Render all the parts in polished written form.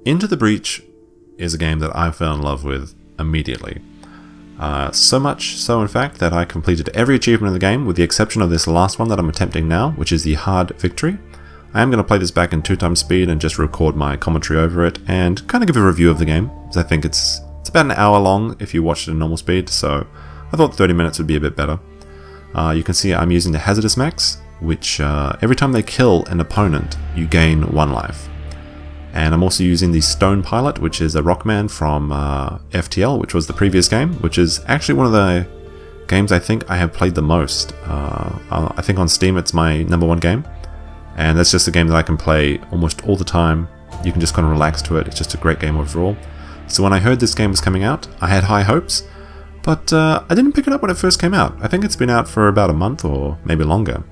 Into the Breach is a game that I fell in love with immediately. So much so, in fact, that I completed every achievement in the game with the exception of this last one that I'm attempting now, which is the Hard Victory. I am going to play this back in 2x speed and just record my commentary over it and kind of give a review of the game, because I think it's about an hour long if you watch it in normal speed, so I thought 30 minutes would be a bit better. You can see I'm using the Hazardous Mechs, which every time they kill an opponent, you gain 1 life. And I'm also using the Stone Pilot, which is a Rockman from FTL, which was the previous game, which is actually one of the games I think I have played the most. I think on Steam it's my #1 game, and that's just a game that I can play almost all the time. You can just kind of relax to it. It's just a great game overall. So when I heard this game was coming out, I had high hopes, but I didn't pick it up when it first came out. I think it's been out for about a month or maybe longer.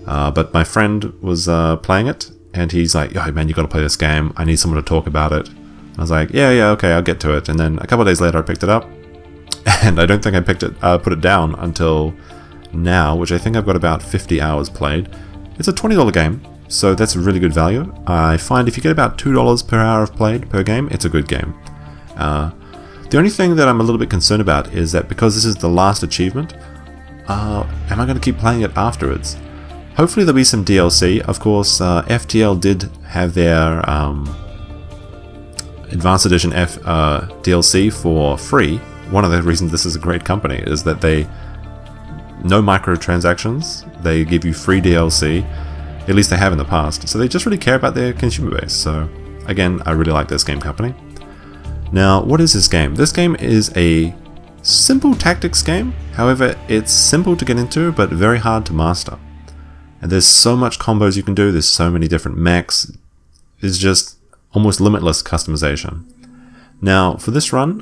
But my friend was playing it, and he's like, "Yo, man, you gotta play this game. I need someone to talk about it." I was like, yeah, okay, I'll get to it. And then a couple of days later I picked it up, and I don't think I put it down until now, which I think I've got about 50 hours played. It's a $20 game, so that's really good value. I find if you get about $2 per hour of played per game, it's a good game. The only thing that I'm a little bit concerned about is that because this is the last achievement, am I going to keep playing it afterwards? Hopefully there'll be some DLC. Of course, FTL did have their Advanced Edition DLC for free. One of the reasons this is a great company is that no microtransactions, they give you free DLC, at least they have in the past, so they just really care about their consumer base. So again, I really like this game company. Now, what is this game? This game is a simple tactics game, however it's simple to get into but very hard to master. And there's so much combos you can do, there's so many different mechs, it's just almost limitless customization. Now, for this run,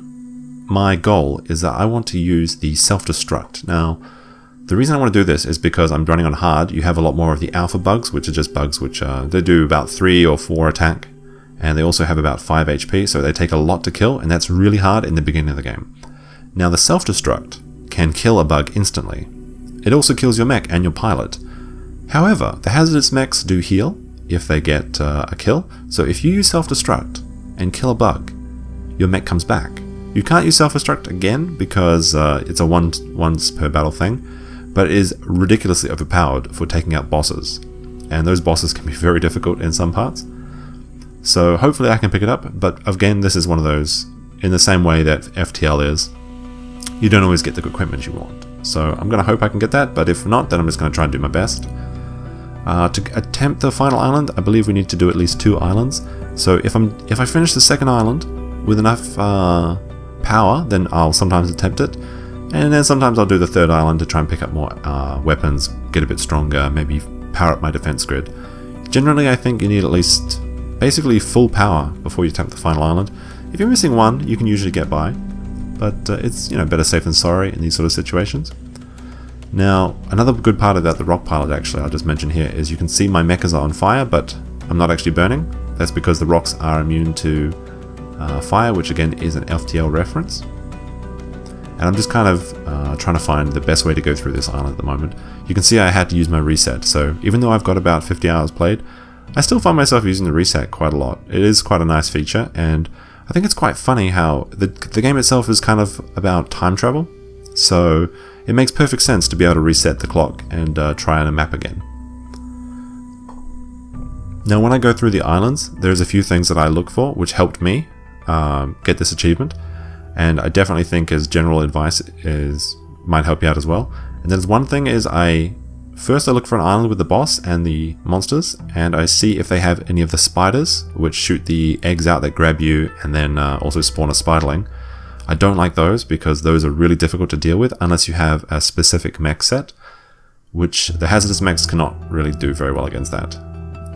my goal is that I want to use the self-destruct. Now, the reason I want to do this is because I'm running on hard. You have a lot more of the alpha bugs, which are just bugs which they do about 3 or 4 attack, and they also have about 5 HP, so they take a lot to kill, and that's really hard in the beginning of the game. Now, the self-destruct can kill a bug instantly. It also kills your mech and your pilot. However, the hazardous mechs do heal if they get a kill, so if you use self-destruct and kill a bug, your mech comes back. You can't use self-destruct again because it's a once per battle thing, but it is ridiculously overpowered for taking out bosses, and those bosses can be very difficult in some parts. So hopefully I can pick it up, but again, this is one of those, in the same way that FTL is, you don't always get the equipment you want. So I'm going to hope I can get that, but if not, then I'm just going to try and do my best. To attempt the final island, I believe we need to do at least 2 islands. So if I finish the second island with enough power, then I'll sometimes attempt it, and then sometimes I'll do the third island to try and pick up more weapons, get a bit stronger, maybe power up my defense grid. Generally, I think you need at least basically full power before you attempt the final island. If you're missing one, you can usually get by, but it's better safe than sorry in these sort of situations. Now, another good part about the rock pilot, actually, I'll just mention here, is you can see my mechas are on fire, but I'm not actually burning. That's because the rocks are immune to fire, which again is an FTL reference. And I'm just kind of trying to find the best way to go through this island at the moment. You can see I had to use my reset, so even though I've got about 50 hours played, I still find myself using the reset quite a lot. It is quite a nice feature, and I think it's quite funny how the game itself is kind of about time travel, so it makes perfect sense to be able to reset the clock and try on a map again. Now, when I go through the islands, there's a few things that I look for which helped me get this achievement, and I definitely think as general advice might help you out as well. And there's one thing is first I look for an island with the boss and the monsters, and I see if they have any of the spiders which shoot the eggs out that grab you and then also spawn a spiderling. I don't like those because those are really difficult to deal with unless you have a specific mech set, which the hazardous mechs cannot really do very well against that.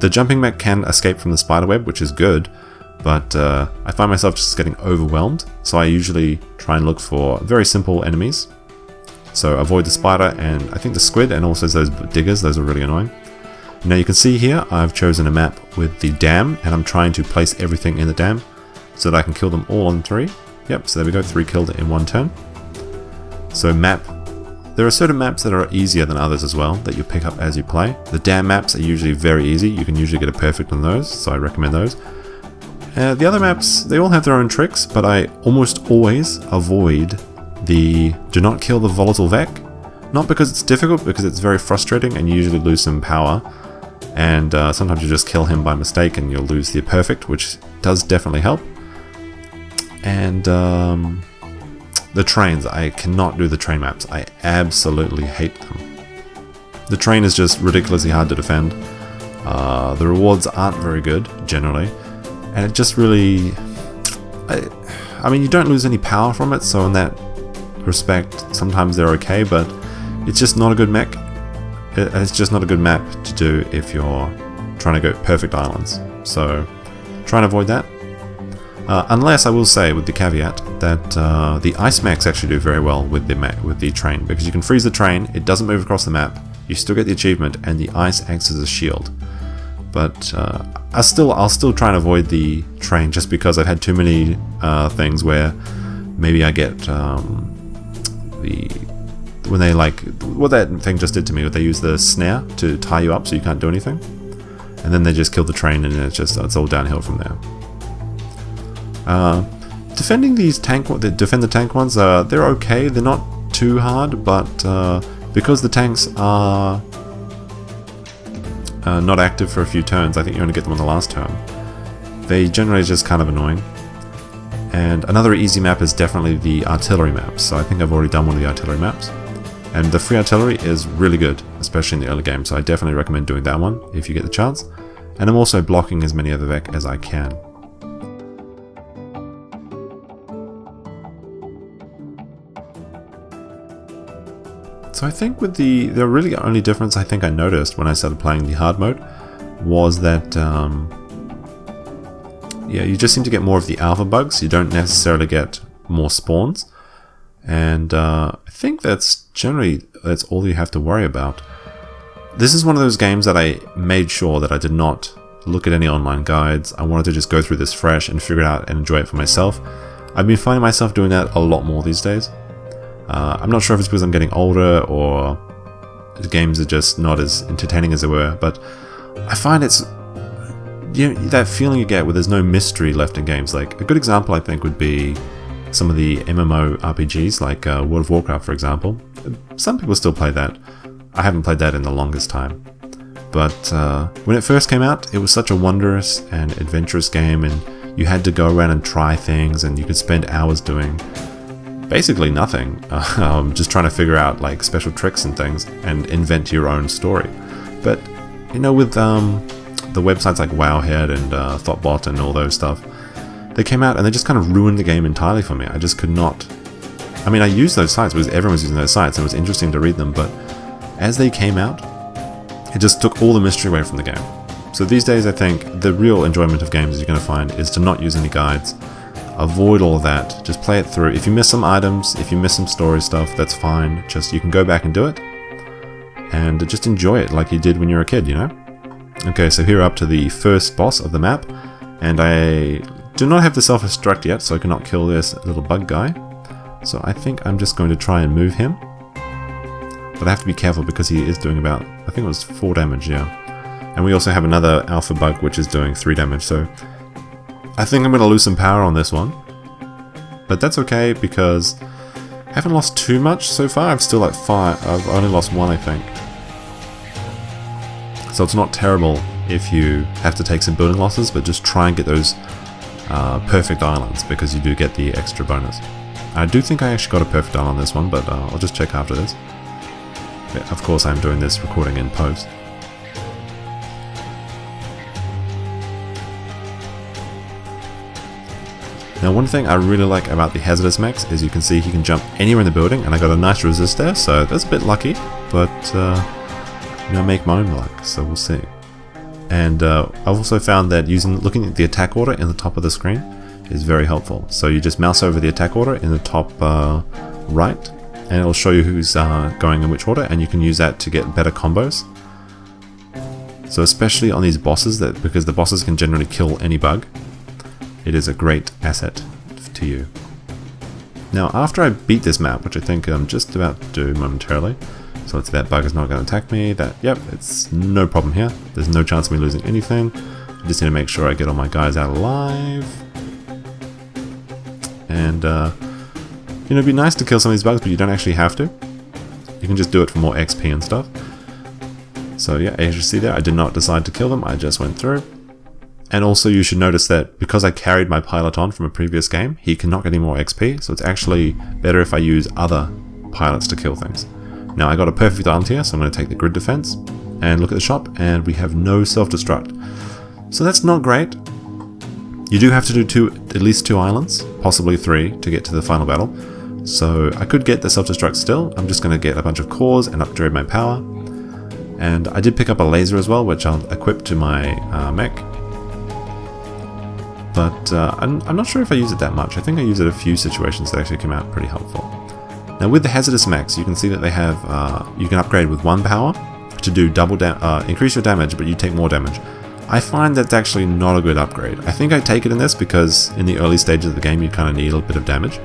The jumping mech can escape from the spider web, which is good, but I find myself just getting overwhelmed, so I usually try and look for very simple enemies. So avoid the spider and I think the squid, and also those diggers, those are really annoying. Now you can see here I've chosen a map with the dam, and I'm trying to place everything in the dam so that I can kill them all on 3. Yep, so there we go, 3 killed in 1 turn. So there are certain maps that are easier than others as well that you pick up as you play. The dam maps are usually very easy, you can usually get a perfect on those, so I recommend those. The other maps, they all have their own tricks, but I almost always avoid the do not kill the volatile Mech. Not because it's difficult, because it's very frustrating and you usually lose some power. And sometimes you just kill him by mistake and you'll lose the perfect, which does definitely help. And the trains, I cannot do the train maps. I absolutely hate them. The train is just ridiculously hard to defend. The rewards aren't very good, generally. And it just really... I mean, you don't lose any power from it, so in that respect, sometimes they're okay, but it's just not a good mech. It's just not a good map to do if you're trying to go perfect islands. So, try and avoid that. Unless, I will say, with the caveat, that the ice mechs actually do very well with the train, because you can freeze the train, it doesn't move across the map, you still get the achievement, and the ice acts as a shield. But I'll still try and avoid the train, just because I've had too many things where maybe I get when they what that thing just did to me, where they use the snare to tie you up so you can't do anything, and then they just kill the train, and it's all downhill from there. Defending these defend the tank ones, they're okay. They're not too hard, but because the tanks are not active for a few turns, I think you only get them on the last turn. They generally just kind of annoying. And another easy map is definitely the artillery maps. So I think I've already done one of the artillery maps. And the free artillery is really good, especially in the early game. So I definitely recommend doing that one if you get the chance. And I'm also blocking as many other Mech as I can. So I think with the really only difference I think I noticed when I started playing the hard mode was that yeah, you just seem to get more of the alpha bugs. You don't necessarily get more spawns, and I think that's all you have to worry about. This is one of those games that I made sure that I did not look at any online guides. I wanted to just go through this fresh and figure it out and enjoy it for myself. I've been finding myself doing that a lot more these days. I'm not sure if it's because I'm getting older or the games are just not as entertaining as they were, but I find it's that feeling you get where there's no mystery left in games. Like a good example I think would be some of the MMO RPGs like World of Warcraft, for example. Some people still play that. I haven't played that in the longest time. But when it first came out, it was such a wondrous and adventurous game, and you had to go around and try things, and you could spend hours doing basically nothing, just trying to figure out like special tricks and things and invent your own story. But you know, with the websites like Wowhead and Thoughtbot and all those stuff, they came out and they just kind of ruined the game entirely for me. I just could not. I mean, I used those sites because everyone was using those sites and it was interesting to read them, but as they came out, it just took all the mystery away from the game. So these days I think the real enjoyment of games you're going to find is to not use any guides. Avoid all of that, just play it through. If you miss some items, if you miss some story stuff, that's fine. Just you can go back and do it, and just enjoy it like you did when you were a kid, you know? Okay, so here we're up to the first boss of the map, and I do not have the self-destruct yet, so I cannot kill this little bug guy. So I think I'm just going to try and move him. But I have to be careful because he is doing about, I think it was 4 damage, yeah. And we also have another alpha bug which is doing 3 damage, so I think I'm going to lose some power on this one. But that's okay because I haven't lost too much so far. I'm still at 5. I've only lost 1, I think. So it's not terrible if you have to take some building losses, but just try and get those perfect islands because you do get the extra bonus. I do think I actually got a perfect island on this one, but I'll just check after this. Yeah, of course I'm doing this recording in post. Now one thing I really like about the Hazardous Mechs is you can see he can jump anywhere in the building, and I got a nice resist there, so that's a bit lucky, but you know, make my own luck, so we'll see. And I've also found that looking at the attack order in the top of the screen is very helpful. So you just mouse over the attack order in the top right, and it'll show you who's going in which order, and you can use that to get better combos. So especially on these bosses, because the bosses can generally kill any bug, it is a great asset to you. Now after I beat this map, which I think I'm just about to do momentarily, so it's that bug is not going to attack me, yep, it's no problem here, there's no chance of me losing anything. I just need to make sure I get all my guys out alive. And, you know, it'd be nice to kill some of these bugs, but you don't actually have to. You can just do it for more XP and stuff. So yeah, as you see there, I did not decide to kill them, I just went through. And also you should notice that because I carried my pilot on from a previous game, he cannot get any more XP, so it's actually better if I use other pilots to kill things. Now I got a perfect island here, so I'm going to take the grid defense and look at the shop, and we have no self-destruct. So that's not great. You do have to do at least 2 islands, possibly 3, to get to the final battle. So I could get the self-destruct still. I'm just going to get a bunch of cores and upgrade my power. And I did pick up a laser as well, which I'll equip to my mech. But I'm not sure if I use it that much. I think I use it a few situations that actually came out pretty helpful. Now with the Hazardous Mechs, you can see that they have, you can upgrade with 1 power to do increase your damage, but you take more damage. I find that's actually not a good upgrade. I think I take it in this because in the early stages of the game you kind of need a little bit of damage.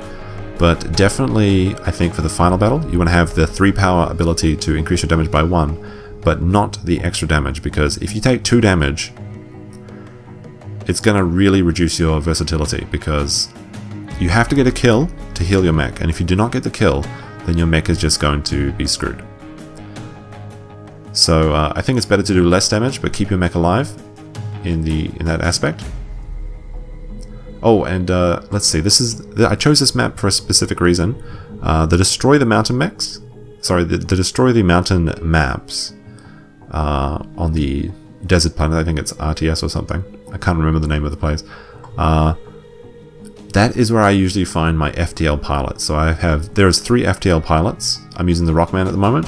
But definitely, I think for the final battle, you want to have the 3 power ability to increase your damage by 1, but not the extra damage, because if you take 2 damage, it's going to really reduce your versatility, because you have to get a kill to heal your mech, and if you do not get the kill, then your mech is just going to be screwed. So I think it's better to do less damage, but keep your mech alive in that aspect. Oh, and let's see. I chose this map for a specific reason. The destroy the mountain mechs. Sorry, the destroy the mountain maps on the desert planet. I think it's RTS or something. I can't remember the name of the place. That is where I usually find my FTL pilots. So there's 3 FTL pilots. I'm using the Rockman at the moment,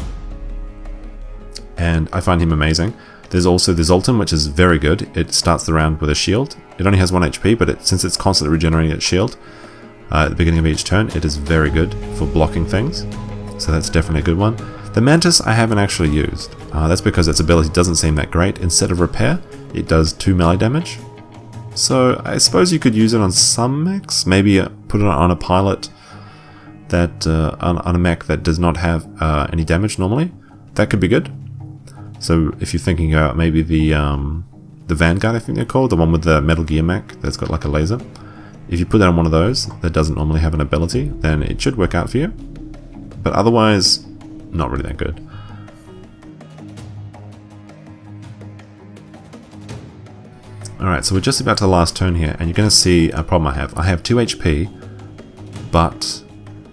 and I find him amazing. There's also the Zoltan, which is very good. It starts the round with a shield. It only has 1 HP, but since it's constantly regenerating its shield at the beginning of each turn, it is very good for blocking things. So that's definitely a good one. The Mantis I haven't actually used. That's because its ability doesn't seem that great. Instead of repair, it does 2 melee damage. So I suppose you could use it on some mechs. Maybe put it on a pilot that on a mech that does not have any damage normally. That could be good. So if you're thinking about maybe the Vanguard, I think they're called, the one with the Metal Gear mech that's got like a laser. If you put that on one of those that doesn't normally have an ability, then it should work out for you. But otherwise, not really that good. Alright, so we're just about to the last turn here, and you're going to see a problem I have. I have 2 HP, but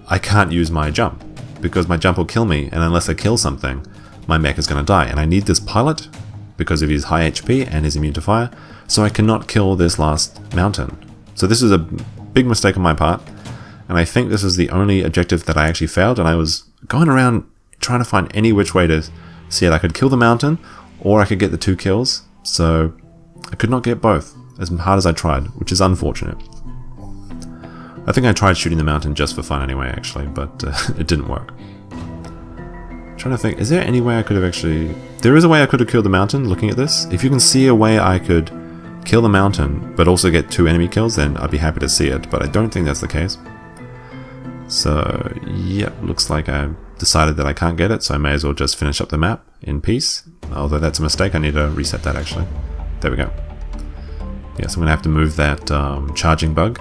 I can't use my jump, because my jump will kill me, and unless I kill something, my mech is going to die. And I need this pilot, because of his high HP and his immune to fire, so I cannot kill this last mountain. So this is a big mistake on my part, and I think this is the only objective that I actually failed, and I was going around trying to find any which way to see it. I could kill the mountain, or I could get the 2 kills, so I could not get both, as hard as I tried, which is unfortunate. I think I tried shooting the mountain just for fun anyway, actually, but it didn't work. I'm trying to think, is there any way I could have actually... There is a way I could have killed the mountain, looking at this. If you can see a way I could kill the mountain, but also get 2 enemy kills, then I'd be happy to see it, but I don't think that's the case. So, yep, looks like I decided that I can't get it, so I may as well just finish up the map in peace. Although that's a mistake, I need to reset that actually. There we go. Yes, I'm going to have to move that charging bug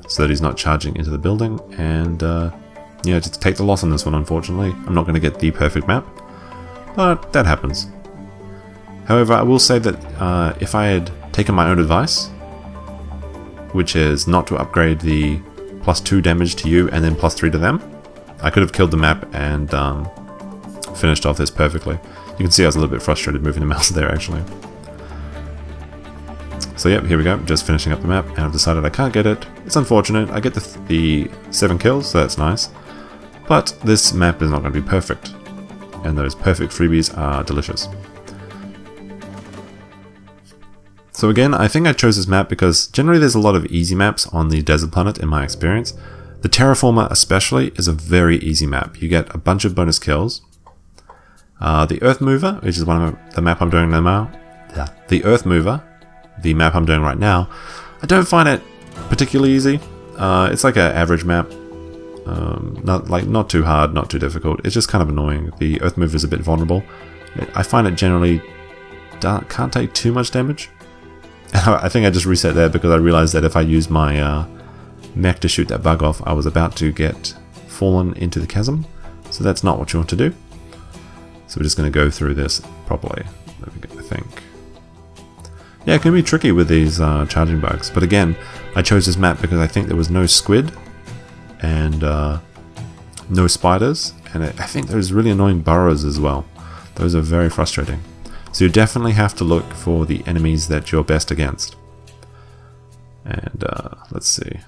so that he's not charging into the building, and yeah, just take the loss on this one, unfortunately. I'm not going to get the perfect map, but that happens. However, I will say that if I had taken my own advice, which is not to upgrade the +2 damage to you and then +3 to them, I could have killed the map and finished off this perfectly. You can see I was a little bit frustrated moving the mouse there, actually. So yep, here we go, just finishing up the map, and I've decided I can't get it. It's unfortunate. I get the 7 kills, so that's nice. But this map is not going to be perfect, and those perfect freebies are delicious. So again, I think I chose this map because generally there's a lot of easy maps on the desert planet in my experience. The Terraformer especially is a very easy map. You get a bunch of bonus kills. The Earth Mover, which is one of the map I'm doing now. Yeah. The Earth Mover, the map I'm doing right now, I don't find it particularly easy. It's like an average map. Not too hard, not too difficult. It's just kind of annoying. The Earth Mover is a bit vulnerable. I find it generally can't take too much damage. I think I just reset there because I realized that if I used my mech to shoot that bug off, I was about to get fallen into the chasm. So that's not what you want to do. So we're just going to go through this properly, I think. Yeah, it can be tricky with these charging bugs. But again, I chose this map because I think there was no squid and no spiders. And I think there's really annoying burrows as well. Those are very frustrating. So you definitely have to look for the enemies that you're best against. And let's see.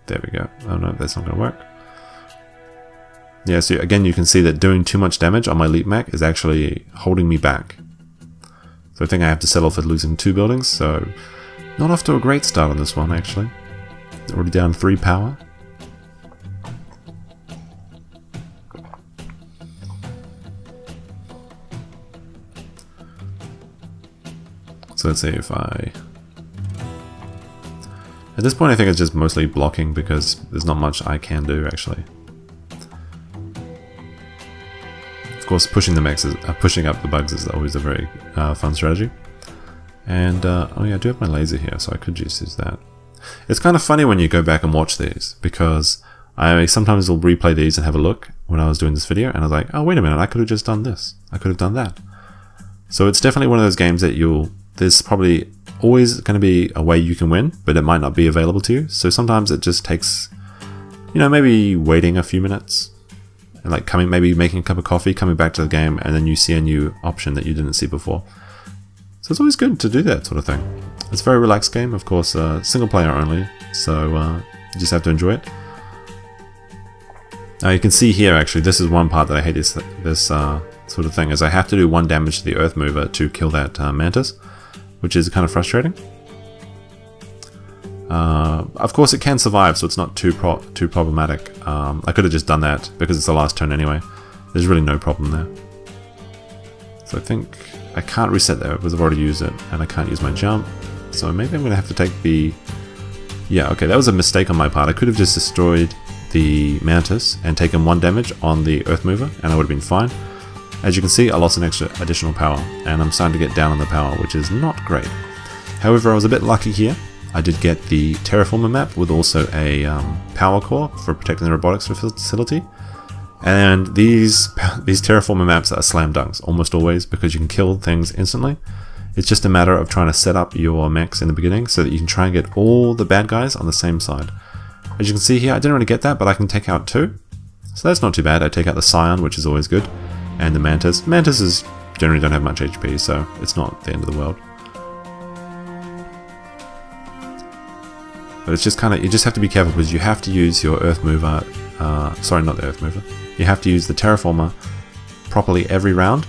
There we go. Oh no, that's not going to work. Yeah, so again you can see that doing too much damage on my leap mech is actually holding me back. So I think I have to settle for losing 2 buildings, so not off to a great start on this one actually. Already down 3 power. So let's see if I... At this point I think it's just mostly blocking because there's not much I can do actually. Of course pushing the mechs is, pushing up the bugs is always a very fun strategy. And oh yeah, I do have my laser here, so I could just use that. It's kind of funny when you go back and watch these, because I sometimes will replay these and have a look when I was doing this video, and I was like, oh wait a minute, I could have just done this. I could have done that. So it's definitely one of those games that there's probably always going to be a way you can win, but it might not be available to you. So sometimes it just takes, you know, maybe waiting a few minutes, and like maybe making a cup of coffee, coming back to the game, and then you see a new option that you didn't see before. So it's always good to do that sort of thing. It's a very relaxed game, of course, single player only, so you just have to enjoy it. Now you can see here, actually, this is one part that I hate, this sort of thing, is I have to do 1 damage to the Earth Mover to kill that Mantis, which is kind of frustrating. Of course it can survive, so it's not too problematic. I could have just done that because it's the last turn anyway. There's really no problem there. So I think I can't reset there because I've already used it, and I can't use my jump. So maybe I'm going to have to take the... Yeah, okay, that was a mistake on my part. I could have just destroyed the Mantis and taken 1 damage on the Earth Mover, and I would have been fine. As you can see, I lost an extra additional power, and I'm starting to get down on the power, which is not great. However, I was a bit lucky here. I did get the Terraformer map with also a power core for protecting the robotics facility. And these Terraformer maps are slam dunks, almost always, because you can kill things instantly. It's just a matter of trying to set up your mechs in the beginning so that you can try and get all the bad guys on the same side. As you can see here, I didn't really get that, but I can take out 2. So that's not too bad. I take out the Scion, which is always good, and the Mantis. Mantises generally don't have much HP, so it's not the end of the world. But it's just kind of, you just have to be careful because you have to use your Earth Mover, sorry, not the Earth Mover. You have to use the Terraformer properly every round.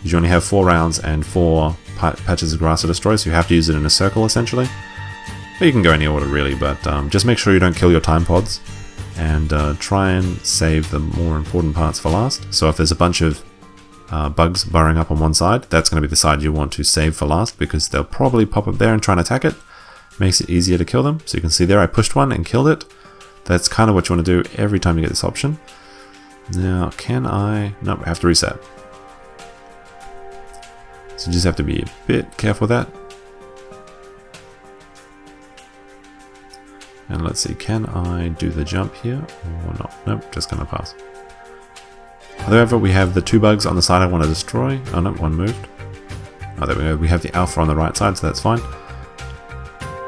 You only have 4 rounds and 4 patches of grass to destroy, so you have to use it in a circle essentially. But you can go any order really, but just make sure you don't kill your time pods, and try and save the more important parts for last. So if there's a bunch of bugs burrowing up on one side, that's going to be the side you want to save for last, because they'll probably pop up there and try and attack it. Makes it easier to kill them. So you can see there I pushed one and killed it. That's kind of what you want to do every time you get this option. Now can I... Nope, I have to reset. So you just have to be a bit careful with that. And let's see, can I do the jump here or not? Nope, just gonna pass. However, we have the 2 bugs on the side I want to destroy. Oh no, one moved. Oh, there we go. We have the Alpha on the right side, so that's fine.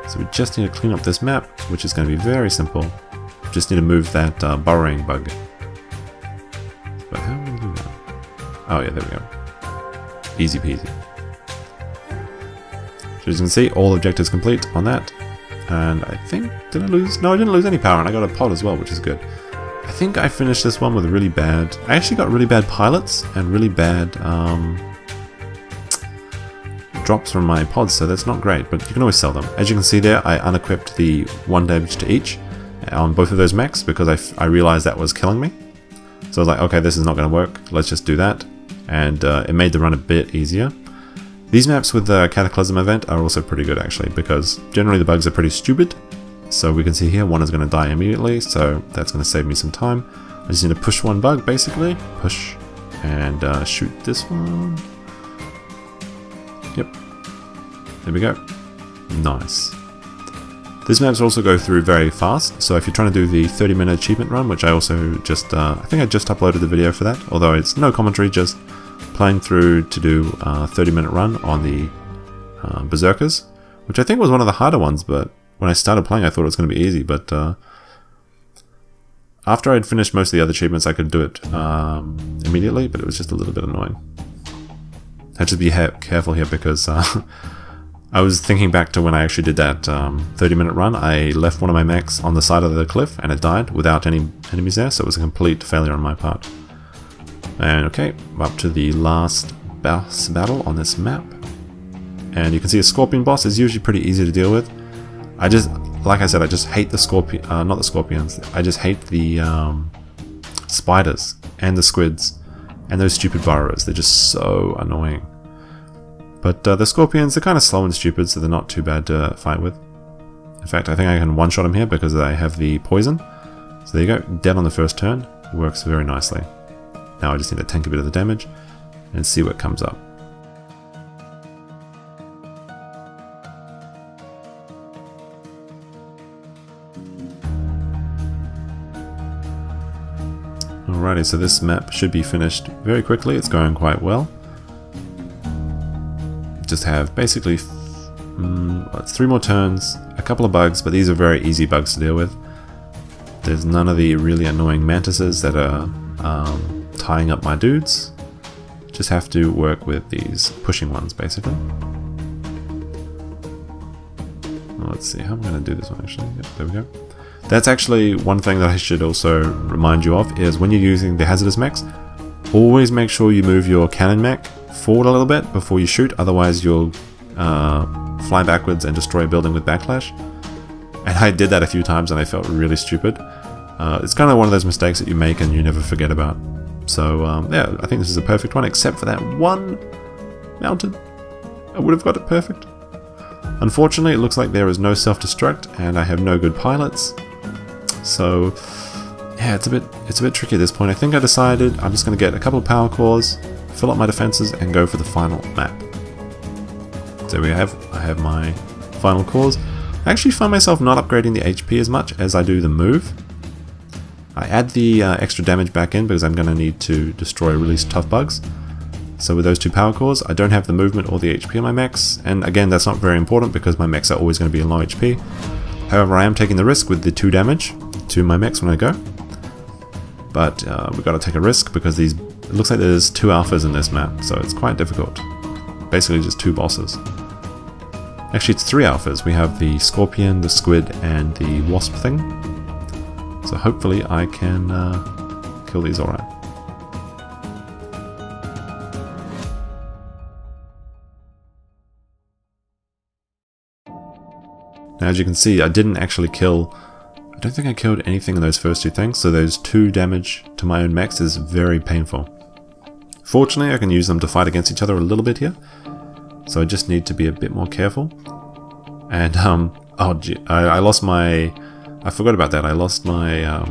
So we just need to clean up this map, which is going to be very simple. Just need to move that burrowing bug. But how do we do that? Oh yeah, there we go. Easy peasy. So as you can see, all objectives complete on that. And I think, did I lose? No, I didn't lose any power, and I got a pod as well, which is good. I think I finished this one with really bad... I actually got really bad pilots and really bad drops from my pods, so that's not great, but you can always sell them. As you can see there, I unequipped the 1 damage to each on both of those mechs because I realized that was killing me. So I was like, okay, this is not going to work, let's just do that. And it made the run a bit easier. These maps with the Cataclysm event are also pretty good actually, because generally the bugs are pretty stupid. So we can see here, one is going to die immediately, so that's going to save me some time. I just need to push 1 bug basically, push, and shoot this one. Yep. There we go. Nice. These maps also go through very fast, so if you're trying to do the 30-minute achievement run, which I also just, I think I just uploaded the video for that, although it's no commentary, just playing through to do a 30-minute run on the Berserkers, which I think was one of the harder ones, but when I started playing I thought it was going to be easy, but after I'd finished most of the other achievements I could do it immediately, but it was just a little bit annoying. I had to be careful here because I was thinking back to when I actually did that 30-minute run. I left one of my mechs on the side of the cliff and it died without any enemies there, so it was a complete failure on my part. And okay, up to the last boss battle on this map. And you can see a scorpion boss is usually pretty easy to deal with. Like I said, I just hate the scorpion, not the scorpions, I just hate the spiders and the squids and those stupid burrows. They're just so annoying. But the scorpions, they're kind of slow and stupid, so they're not too bad to fight with. In fact, I think I can one-shot them here because I have the poison. So there you go, dead on the first turn. Works very nicely. Now I just need to tank a bit of the damage and see what comes up. Alrighty, so this map should be finished very quickly. It's going quite well. Just have basically it's 3 more turns, a couple of bugs, but these are very easy bugs to deal with. There's none of the really annoying mantises that are tying up my dudes. Just have to work with these pushing ones basically. Well, let's see how I'm going to do this one actually. Yep, there we go. That's actually one thing that I should also remind you of, is when you're using the hazardous mechs, always make sure you move your cannon mech forward a little bit before you shoot, otherwise you'll fly backwards and destroy a building with backlash. And I did that a few times and I felt really stupid. It's kind of one of those mistakes that you make and you never forget about. So yeah, I think this is a perfect one, except for that one mountain. I would have got it perfect. Unfortunately, it looks like there is no self-destruct and I have no good pilots. So yeah, it's a bit tricky at this point. I think I decided I'm just going to get a couple of power cores, fill up my defenses, and go for the final map. So I have my final cores. I actually find myself not upgrading the HP as much as I do the move. I add the extra damage back in because I'm going to need to destroy really tough bugs. So with those 2 power cores, I don't have the movement or the HP on my mechs, and again that's not very important because my mechs are always going to be in low HP. However, I am taking the risk with the 2 damage to my mechs when I go. But we've got to take a risk because it looks like there's 2 alphas in this map, so it's quite difficult. Basically just 2 bosses. Actually it's 3 alphas. We have the scorpion, the squid, and the wasp thing. So hopefully I can kill these alright. Now as you can see, I didn't actually kill... I don't think I killed anything in those first 2 things, so those 2 damage to my own mechs is very painful. Fortunately, I can use them to fight against each other a little bit here, so I just need to be a bit more careful. And, oh gee, I lost my... I forgot about that, I lost my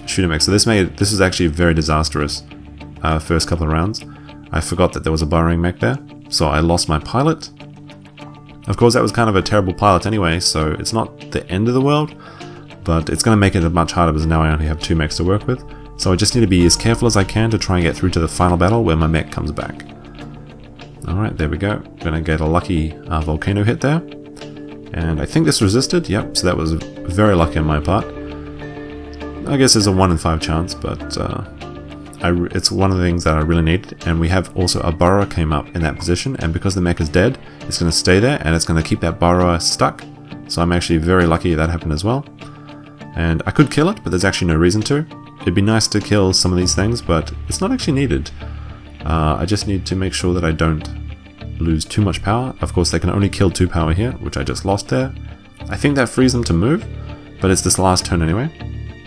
shooter mech, so this is actually very disastrous first couple of rounds. I forgot that there was a burrowing mech there, so I lost my pilot. Of course, that was kind of a terrible pilot anyway, so it's not the end of the world, but it's going to make it much harder because now I only have 2 mechs to work with. So I just need to be as careful as I can to try and get through to the final battle where my mech comes back. Alright, there we go. Gonna get a lucky volcano hit there. And I think this resisted, yep, so that was very lucky on my part. I guess there's a 1 in 5 chance, but it's one of the things that I really need. And we have also a burrower came up in that position, and because the mech is dead, it's going to stay there and it's going to keep that burrower stuck. So I'm actually very lucky that happened as well. And I could kill it, but there's actually no reason to. It'd be nice to kill some of these things, but it's not actually needed. I just need to make sure that I don't lose too much power. Of course, they can only kill 2 power here, which I just lost there. I think that frees them to move, but it's this last turn anyway.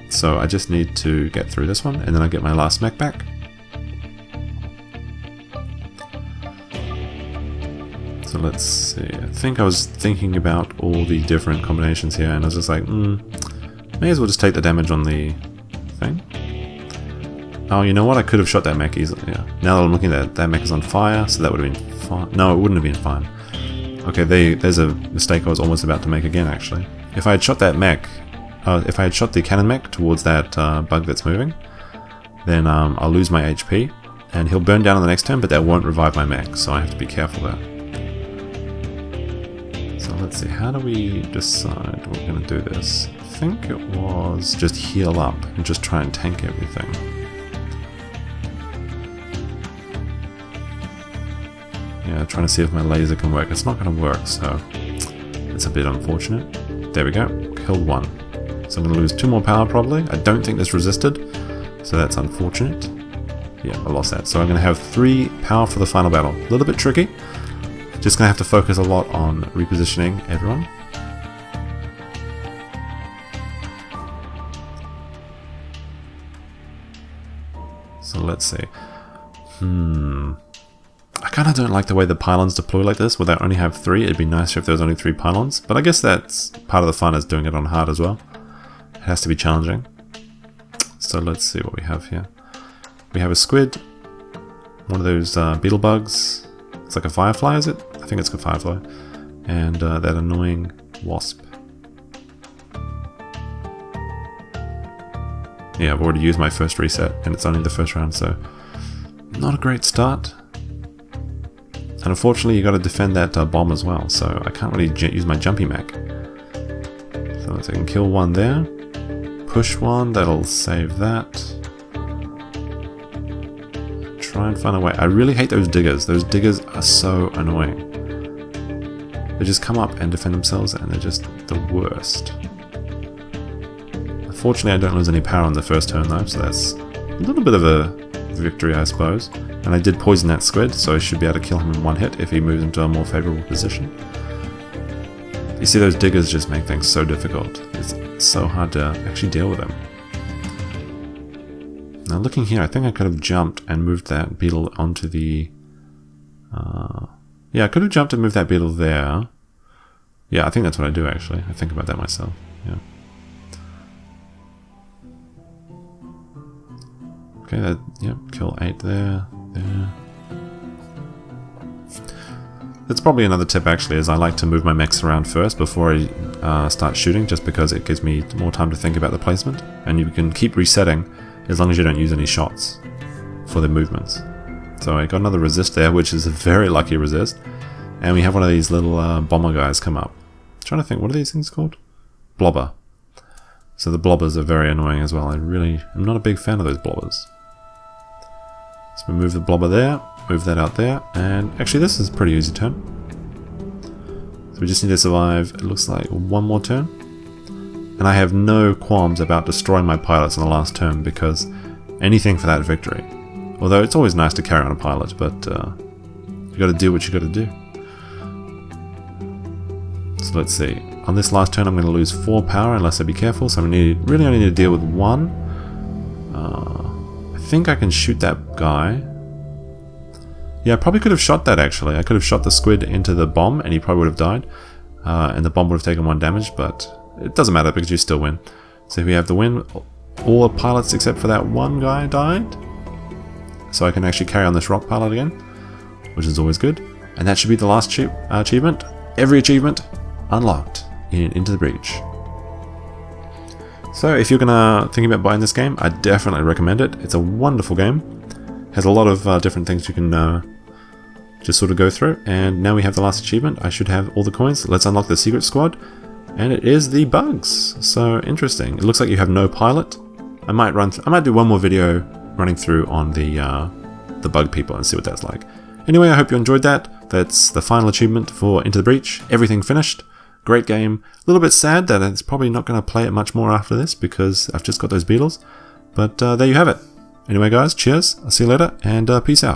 So I just need to get through this one, and then I get my last mech back. So let's see, I think I was thinking about all the different combinations here, and I was just like, may as well just take the damage on the thing. Oh, you know what? I could have shot that mech easily, yeah. Now that I'm looking at that, that mech is on fire, so that would have been fine. No, it wouldn't have been fine. Okay, there's a mistake I was almost about to make again, actually. If I had shot that mech, if I had shot the cannon mech towards that bug that's moving, then I'll lose my HP, and he'll burn down on the next turn, but that won't revive my mech, so I have to be careful there. So let's see, how do we decide we're going to do this? I think it was just heal up and just try and tank everything. Yeah, trying to see if my laser can work. It's not going to work, so it's a bit unfortunate. There we go, killed one. So I'm going to lose 2 more power probably. I don't think this resisted, so that's unfortunate. Yeah, I lost that. So I'm going to have 3 power for the final battle. A little bit tricky. Just going to have to focus a lot on repositioning everyone. So let's see. I kind of don't like the way the pylons deploy like this, where they only have 3. It'd be nicer if there was only 3 pylons, but I guess that's part of the fun, is doing it on hard as well. It has to be challenging. So let's see what we have here. We have a squid, one of those beetle bugs. It's like a firefly, is it? I think it's a firefly. And that annoying wasp. Yeah, I've already used my first reset, and it's only the first round, so not a great start. And unfortunately, you got to defend that bomb as well, so I can't really use my jumpy mech. So let's see, I can kill one there, push one, that'll save that. Try and find a way. I really hate those diggers. Those diggers are so annoying. They just come up and defend themselves, and they're just the worst. Unfortunately, I don't lose any power on the first turn though, so that's a little bit of a victory, I suppose. And I did poison that squid, so I should be able to kill him in 1 hit if he moves into a more favourable position. You see, those diggers just make things so difficult. It's so hard to actually deal with them. Now looking here, I think I could have jumped and moved that beetle onto the... yeah, I could have jumped and moved that beetle there. Yeah, I think that's what I do actually. I think about that myself, yeah. Okay, that, yep, kill 8 there. That's probably another tip actually, is I like to move my mechs around first before I start shooting, just because it gives me more time to think about the placement, and you can keep resetting as long as you don't use any shots for the movements. So I got another resist there, which is a very lucky resist, and we have one of these little bomber guys come up. I'm trying to think, what are these things called? Blobber. So the blobbers are very annoying as well. I'm not a big fan of those blobbers. So we move the blobber there, move that out there, and actually this is a pretty easy turn. So we just need to survive, it looks like 1 more turn. And I have no qualms about destroying my pilots in the last turn, because anything for that victory. Although it's always nice to carry on a pilot, but you gotta do what you gotta do. So let's see, on this last turn I'm going to lose 4 power unless I be careful, so I really only need to deal with 1. I think I can shoot that guy. Yeah, I probably could have shot that actually. I could have shot the squid into the bomb and he probably would have died. And the bomb would have taken 1 damage, but it doesn't matter because you still win. So we have the win. All the pilots except for that 1 guy died. So I can actually carry on this rock pilot again, which is always good. And that should be the last achievement. Every achievement unlocked in Into the Breach. So if you're thinking about buying this game, I definitely recommend it. It's a wonderful game. Has a lot of different things you can just sort of go through. And now we have the last achievement. I should have all the coins. Let's unlock the secret squad. And it is the bugs. So interesting. It looks like you have no pilot. I might do one more video running through on the bug people and see what that's like. Anyway, I hope you enjoyed that. That's the final achievement for Into the Breach. Everything finished. Great game. A little bit sad that it's probably not going to play it much more after this because I've just got those beetles. But there you have it. Anyway guys, cheers. I'll see you later and peace out.